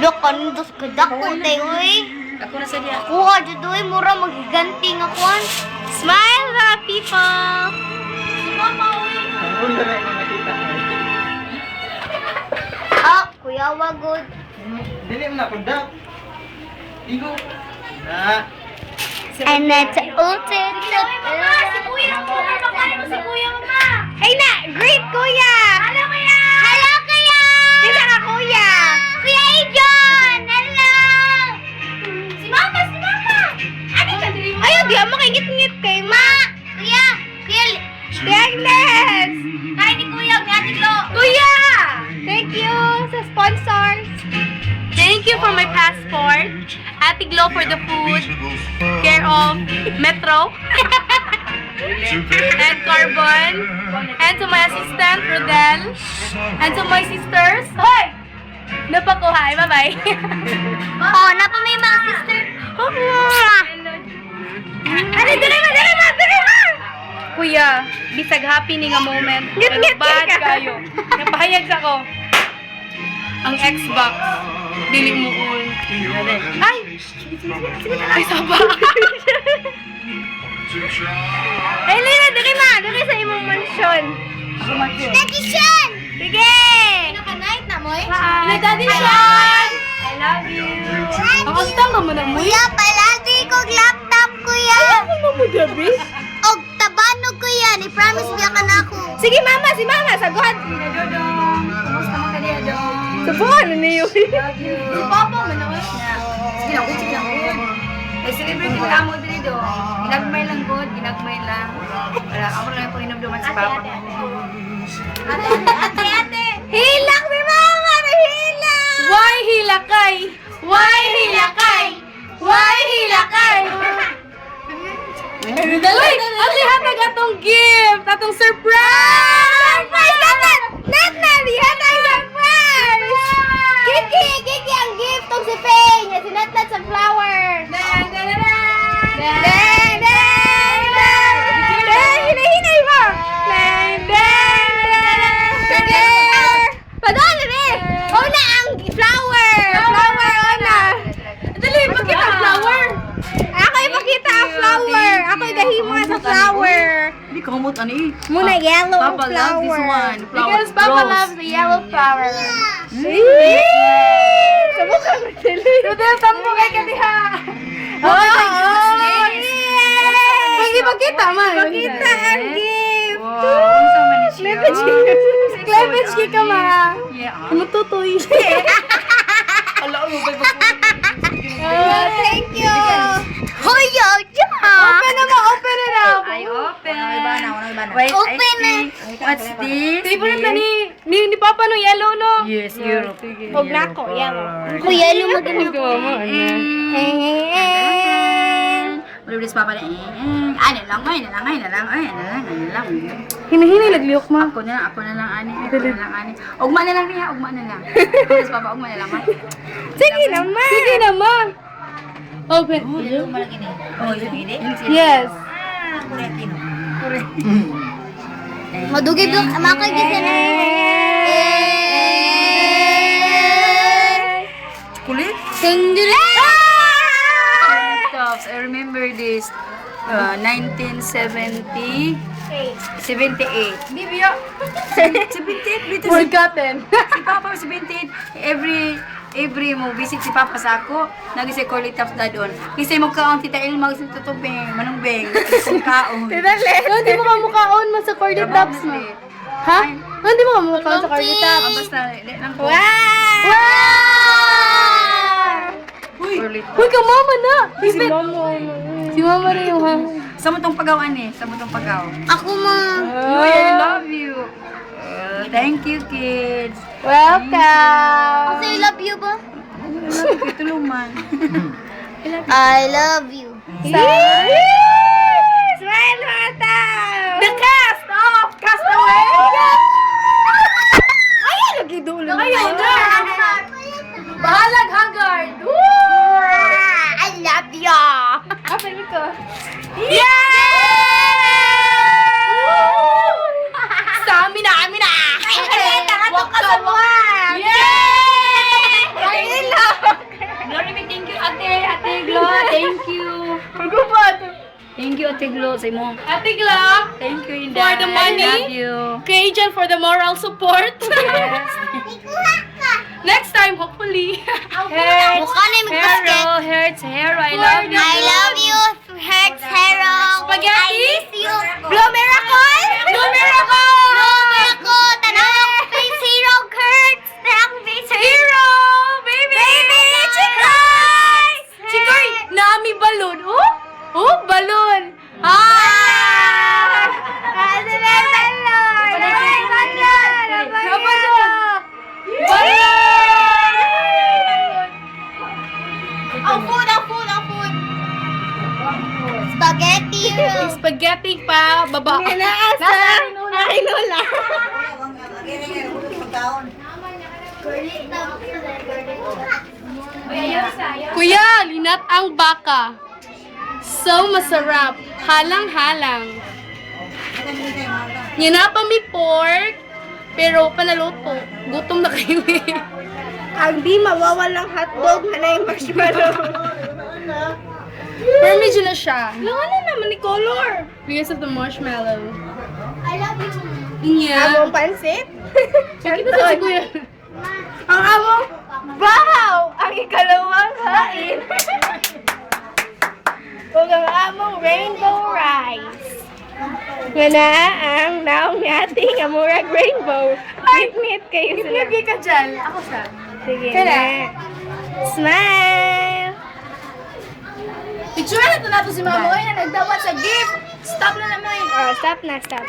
Look, ano dos kadakon tayo eh. Ako na sa diya. Kuha dyan doon, mura magiganti nga kuhan. Smile mga people! Si Mama, uy. Ang ulo na yung nakita. Ah, Kuya Wagod. Dili mo na kundak. Igo. Na. And that's ultimate. Si Kuya! Pagkain mo si Kuya, Mama! Ay na! Great, Kuya! Hello, Kuya! Hello, Kuya! Kita ka, Kuya! Kuya Adrian! Hello! Si Mama! Si Mama! Ano ka dili mo? Ayaw, di ako makingit-ngit kay Ma! Kuya! Kuya! Kuya Agnes! Kain ni Kuya, may atiklo! Kuya! Thank you sa sponsors. Thank you for my passport. Ate Glo for the food. Care of Metro. And Carbon. And to my assistant, Rodel. And to my sisters. Hoy! Napakuhay. Bye-bye. Oh, napa may mga sister. Ano, dali ma! Kuya, bisag happy ni nga moment. Pero bad kayo. Napahayag sa ko. Ang Xbox. Dili mo all. Ay! Ay, saba! Ay, Lina, dali ma! Dali sa imong mansyon. Tradition! Sige! Pinaka-night na mo eh. Hi, Daddy Sean! I love you. Ang astang naman ang mo. Kuya, palagi kong laptop, kuya. Ano mo, Gabi? Og tabanog, kuya. Ni-promise biya ka na ako. Sige, Mama! Si Mama! Sagot! Dodong! Kumusta mo ka niya, Dodong? Sabuhan na niyo. Love you. Si Papa, manawas na. Sige lang, eh, celebrate ko amo dito. Ginagmay lang good, ginagmay lang. Para ako lang yung panginom-duman si Papa. Ate! Hilak si mama! Hilak! Why hilakay? Why hilakay? Why hilakay? Uy! Ate, hatag atong gift! Atong surprise! Surprise! Not na! Hatay surprise! Kiki ang gift tong si Peng! Sinatlat sa flower! Dan, dan, dan, dan. Dang! Dang! Dang! Dang! Hinahinay mo! Dang! Dang! Dang! Sige! Padaan na rin! Una ang flower! Flower, una! Dali, pakita ang flower! Ako ipakita ang flower! Ako igahimo sa flower! Hindi ka humot ani. Muna yellow Papa flower. loves this one. Flower. Because Papa Rose. loves the yellow flower. Sabukang magdali. Rodel, tampo kay kadiha! Hindi pakita man. Pakita ang gift. Wow, unsa man ni siya? Cleavage ki ka ma. Yeah. Ano tutoy? Ala mo ba Oh, thank you. Hoyo, Open na mo, open it up. Ay, open. Wait, Open na. What's this? Tipo na ni Papa no yellow no. Yes, Europe. Huwag na ako, yellow. Kuya, lumagin ako. Ulit Papa na. Ay, na lang. Hinahinay nagliyok ma. Ako na lang ani. Ugma na lang niya, ugma na lang. Ulit Papa, ugma na lang. Sige naman. Sige naman. Open. Oh, yung malaki ni. Oh, yung gini. Yes. Madugay blok, makagisa na. Kulit? Sindula! I remember this. 1970. 78. Bibio. 78 dito si Forgotten. Papa 78 every mo visit si Papa sa ako nagisi Curly Tops na doon kasi mo kaon tita Ilma sa tutubeng manong beng kung kaon Tidali. Hindi mo kamukhaon mo sa Cordy Tops mo. Ha? Hindi mo kamukhaon sa Cordy Tops. basta lang ko Wow! Curly Uy, ka mama na. Si mama rin yung ha. sa mo tong pagawan sa mo tong pagaw Ako ma. I love you thank you kids Welcome. I love you ba? Tuluman I love you. Smile mata. The cast of Castaway. Ay, lagi dulo. Ayun na. Bahalag Haggard. I love you. Open mo ko. Yay! Sami na. Ay, nakatong ka sa buwan. Yay! Ay, love Thank you, Ate Glo, sa imo. Ate Gla, Thank you, Inday. For the money? I love you. kay Jan for the moral support. Yes. Next time, hopefully. Hertz, Mukha na yung mag-basket. Hero, Hertz, Hero, I love you. I love you, Hertz Hero. Spaghetti? I miss you. Blow Miracle. Blow Miracle! Blow Miracle. Tanang face hero, Kurtz. Tanang face hero. Baby! Baby, Chikoy. Chikoy, nami balon. Oh, balon. Ah! Kasi may balon. May balon. May balon. Balon! Ang food. Spaghetti. Spaghetti pa, baba. Nasa Arinola. Kuya, linat ang baka. So masarap. Halang-halang. Ginapa mi pork, pero panaluto. Gutom na kayo eh. Ang di mawawalang hotdog na yung marshmallow. Pero medyo na siya. Ano naman ni color? Because of the marshmallow. I love you. Yeah. Among pansit? Nakita sa si kuya. Ang among bahaw! Ang ikalawang hain. Kung ang among rainbow rice. Nga na ang naong nating amurag rainbow. Meet kayo sila. Lagi ka dyan. Ako siya. Sige Kaya? na. Smile! Picture na ito nato si Mama Oy na nagdawat sa gift. Stop na naman. Oh, stop na, stop.